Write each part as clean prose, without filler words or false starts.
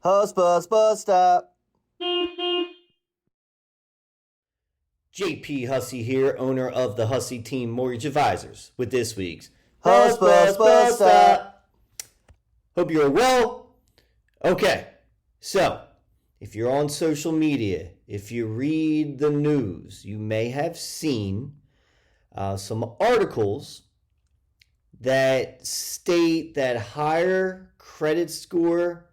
Hussbus bus stop. JP Hussey here, owner of the Hussey Team Mortgage Advisors, with this week's Hussbus bus stop. Hope you're well. Okay, so if you're on social media, if you read the news, you may have seen some articles that state that higher credit score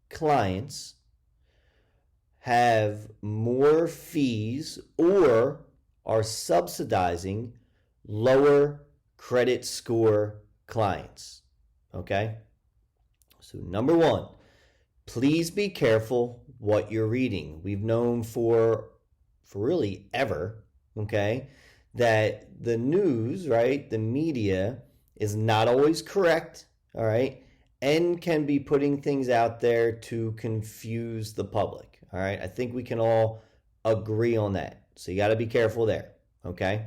clients have more fees or are subsidizing lower credit score clients. Okay? So number one, please be careful what you're reading. We've known for really ever, okay, that the news, right, the media is not always correct, all right, and can be putting things out there to confuse the public, all right? I think we can all agree on that. So you got to be careful there, okay?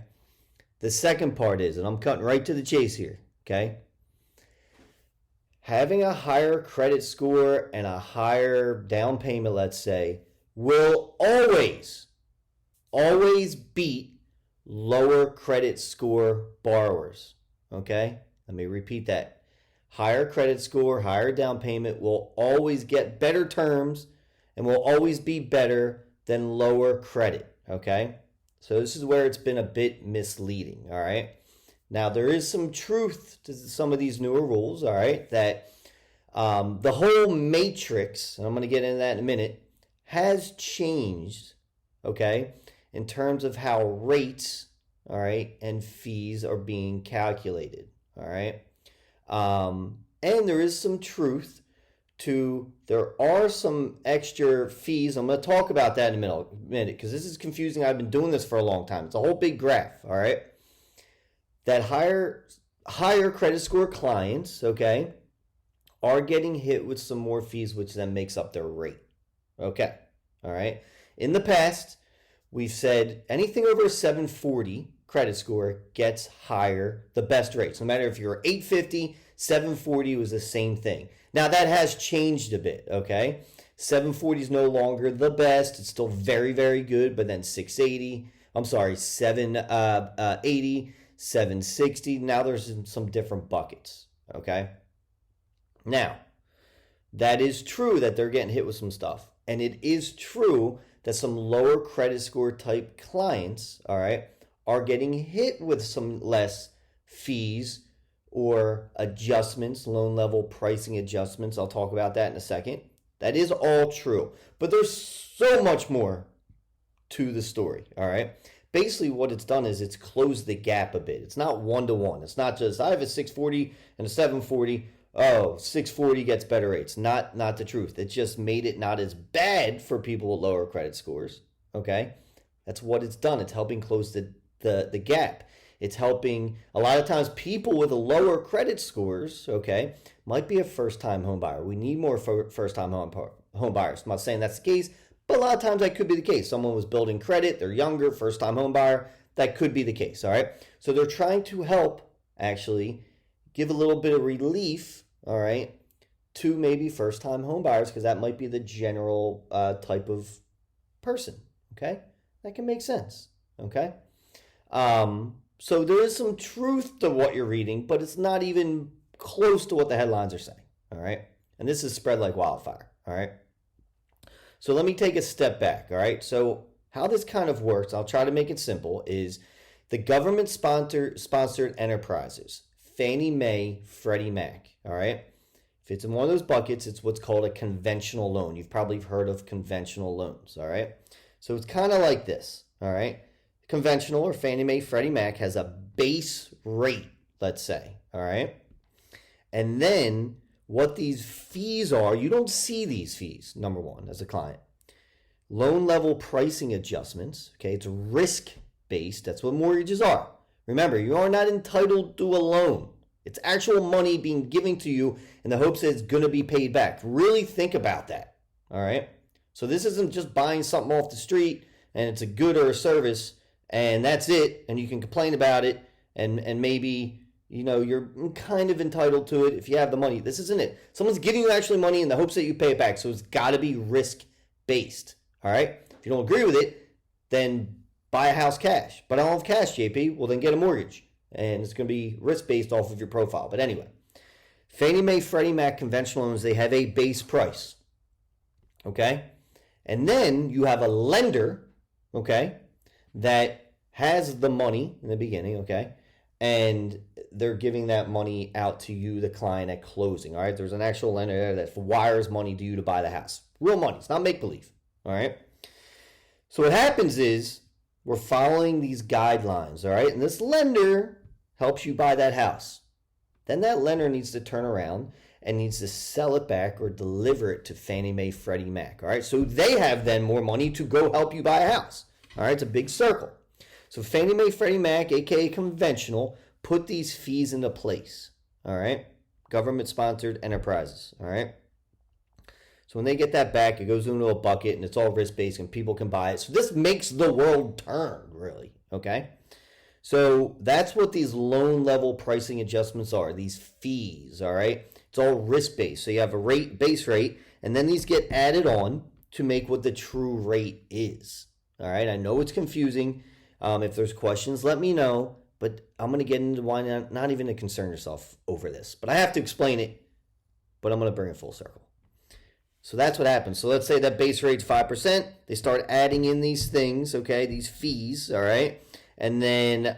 The second part is, and I'm cutting right to the chase here, okay? Having a higher credit score and a higher down payment, let's say, will always beat lower credit score borrowers, okay? Let me repeat that. Higher credit score, higher down payment will always get better terms and will always be better than lower credit, okay? So this is where it's been a bit misleading, all right? Now, there is some truth to some of these newer rules, all right, that the whole matrix, and I'm going to get into that in a minute, has changed, okay, in terms of how rates, all right, and fees are being calculated, all right? And there is some truth to, there are some extra fees. I'm going to talk about that in a minute because this is confusing. I've been doing this for a long time. It's a whole big graph, all right? That higher credit score clients, okay, are getting hit with some more fees, which then makes up their rate. Okay, all right. In the past, we've said anything over a 740 credit score gets higher, the best rates. No matter if you're 850, 740 was the same thing. Now that has changed a bit, okay? 740 is no longer the best. It's still very, very good, but then 780, 760. Now there's some different buckets, okay? Now, that is true that they're getting hit with some stuff. And it is true that some lower credit score type clients, all right, are getting hit with some less fees or adjustments, loan level pricing adjustments. I'll talk about that in a second. That is all true. But there's so much more to the story, all right? Basically, what it's done is it's closed the gap a bit. It's not one-to-one. It's not just, I have a 640 and a 740. Oh, 640 gets better rates. Not the truth. It just made it not as bad for people with lower credit scores, okay? That's what it's done. It's helping close the gap. It's helping, a lot of times, people with lower credit scores, okay, might be a first-time home buyer. We need more first-time home buyers. I'm not saying that's the case, but a lot of times that could be the case. Someone was building credit, they're younger, first-time home buyer. That could be the case, all right? So they're trying to help, actually, give a little bit of relief, all right, to maybe first-time home buyers, because that might be the general type of person, okay? That can make sense, okay? So there is some truth to what you're reading, but it's not even close to what the headlines are saying, all right? And this is spread like wildfire, all right? So let me take a step back, all right? So how this kind of works, I'll try to make it simple, is the government-sponsored enterprises, Fannie Mae, Freddie Mac, all right? If it's in one of those buckets, it's what's called a conventional loan. You've probably heard of conventional loans, all right? So it's kind of like this, all right? Conventional or Fannie Mae, Freddie Mac has a base rate, let's say, all right? And then what these fees are, you don't see these fees, number one, as a client. Loan level pricing adjustments, okay? It's risk-based. That's what mortgages are. Remember, you are not entitled to a loan. It's actual money being given to you in the hopes that it's going to be paid back. Really think about that, all right? So this isn't just buying something off the street and it's a good or a service and that's it, and you can complain about it and maybe you're kind of entitled to it if you have the money. This isn't it. Someone's giving you actually money in the hopes that you pay it back. So it's got to be risk based. All right. If you don't agree with it, then buy a house cash. But I don't have cash, JP. Well, then get a mortgage. And it's going to be risk based off of your profile. But anyway, Fannie Mae, Freddie Mac conventional loans, they have a base price. Okay. And then you have a lender, okay, that has the money in the beginning, okay, and they're giving that money out to you, the client, at closing. All right. There's an actual lender there that wires money to you to buy the house. Real money. It's not make believe. All right. So what happens is we're following these guidelines. All right. And this lender helps you buy that house. Then that lender needs to turn around and needs to sell it back or deliver it to Fannie Mae, Freddie Mac. All right. So they have then more money to go help you buy a house. All right. It's a big circle. So Fannie Mae, Freddie Mac, aka conventional, put these fees into place. All right. Government sponsored enterprises. All right. So when they get that back, it goes into a bucket and it's all risk based and people can buy it. So this makes the world turn, really. Okay. So that's what these loan level pricing adjustments are, these fees. All right. It's all risk based. So you have a rate, base rate, and then these get added on to make what the true rate is. All right. I know it's confusing. If there's questions, let me know. But I'm going to get into why not even to concern yourself over this. But I have to explain it. But I'm going to bring it full circle. So that's what happens. So let's say that base rate's 5%. They start adding in these things, okay, these fees, all right? And then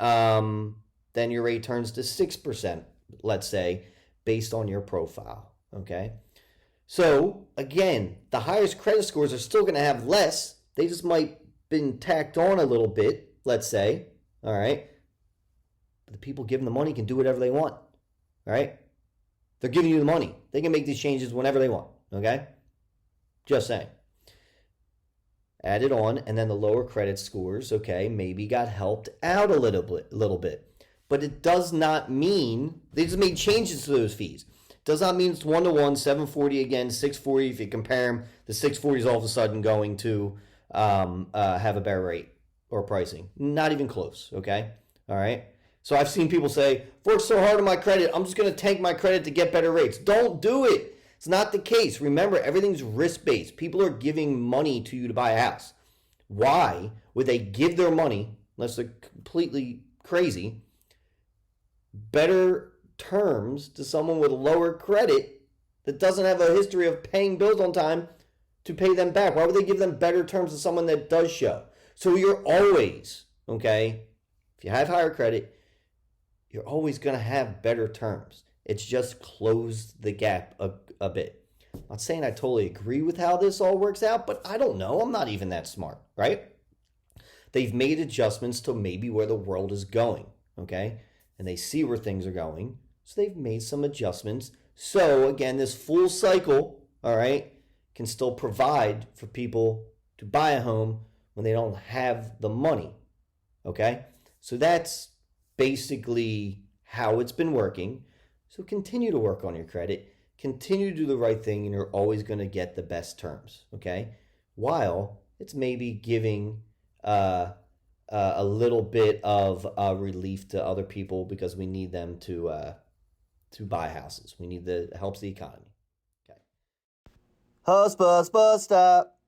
your rate turns to 6%, let's say, based on your profile, okay? So, again, the highest credit scores are still going to have less. They just might been tacked on a little bit, let's say, all right? But the people giving the money can do whatever they want, all right? They're giving you the money. They can make these changes whenever they want, okay? Just saying. Add it on, and then the lower credit scores, okay, maybe got helped out a little bit. But it does not mean, they just made changes to those fees. Does not mean it's 1-to-1, 740 again, 640. If you compare them, the 640 is all of a sudden going to have a better rate or pricing. Not even close, okay? All right? So I've seen people say, I've worked so hard on my credit, I'm just going to tank my credit to get better rates. Don't do it. It's not the case. Remember, everything's risk-based. People are giving money to you to buy a house. Why would they give their money, unless they're completely crazy, better terms to someone with lower credit that doesn't have a history of paying bills on time to pay them back? Why would they give them better terms to someone that does show? So you're always, okay, if you have higher credit, you're always going to have better terms. It's just closed the gap a bit. I'm not saying I totally agree with how this all works out, but I don't know. I'm not even that smart, right? They've made adjustments to maybe where the world is going, okay? And they see where things are going. So they've made some adjustments. So again, this full cycle, all right, can still provide for people to buy a home when they don't have the money, okay? So that's basically how it's been working. So continue to work on your credit, continue to do the right thing, and you're always going to get the best terms, okay? While it's maybe giving a little bit of relief to other people because we need them to buy houses. We need it helps the economy. Okay. Hussbus, bus stop.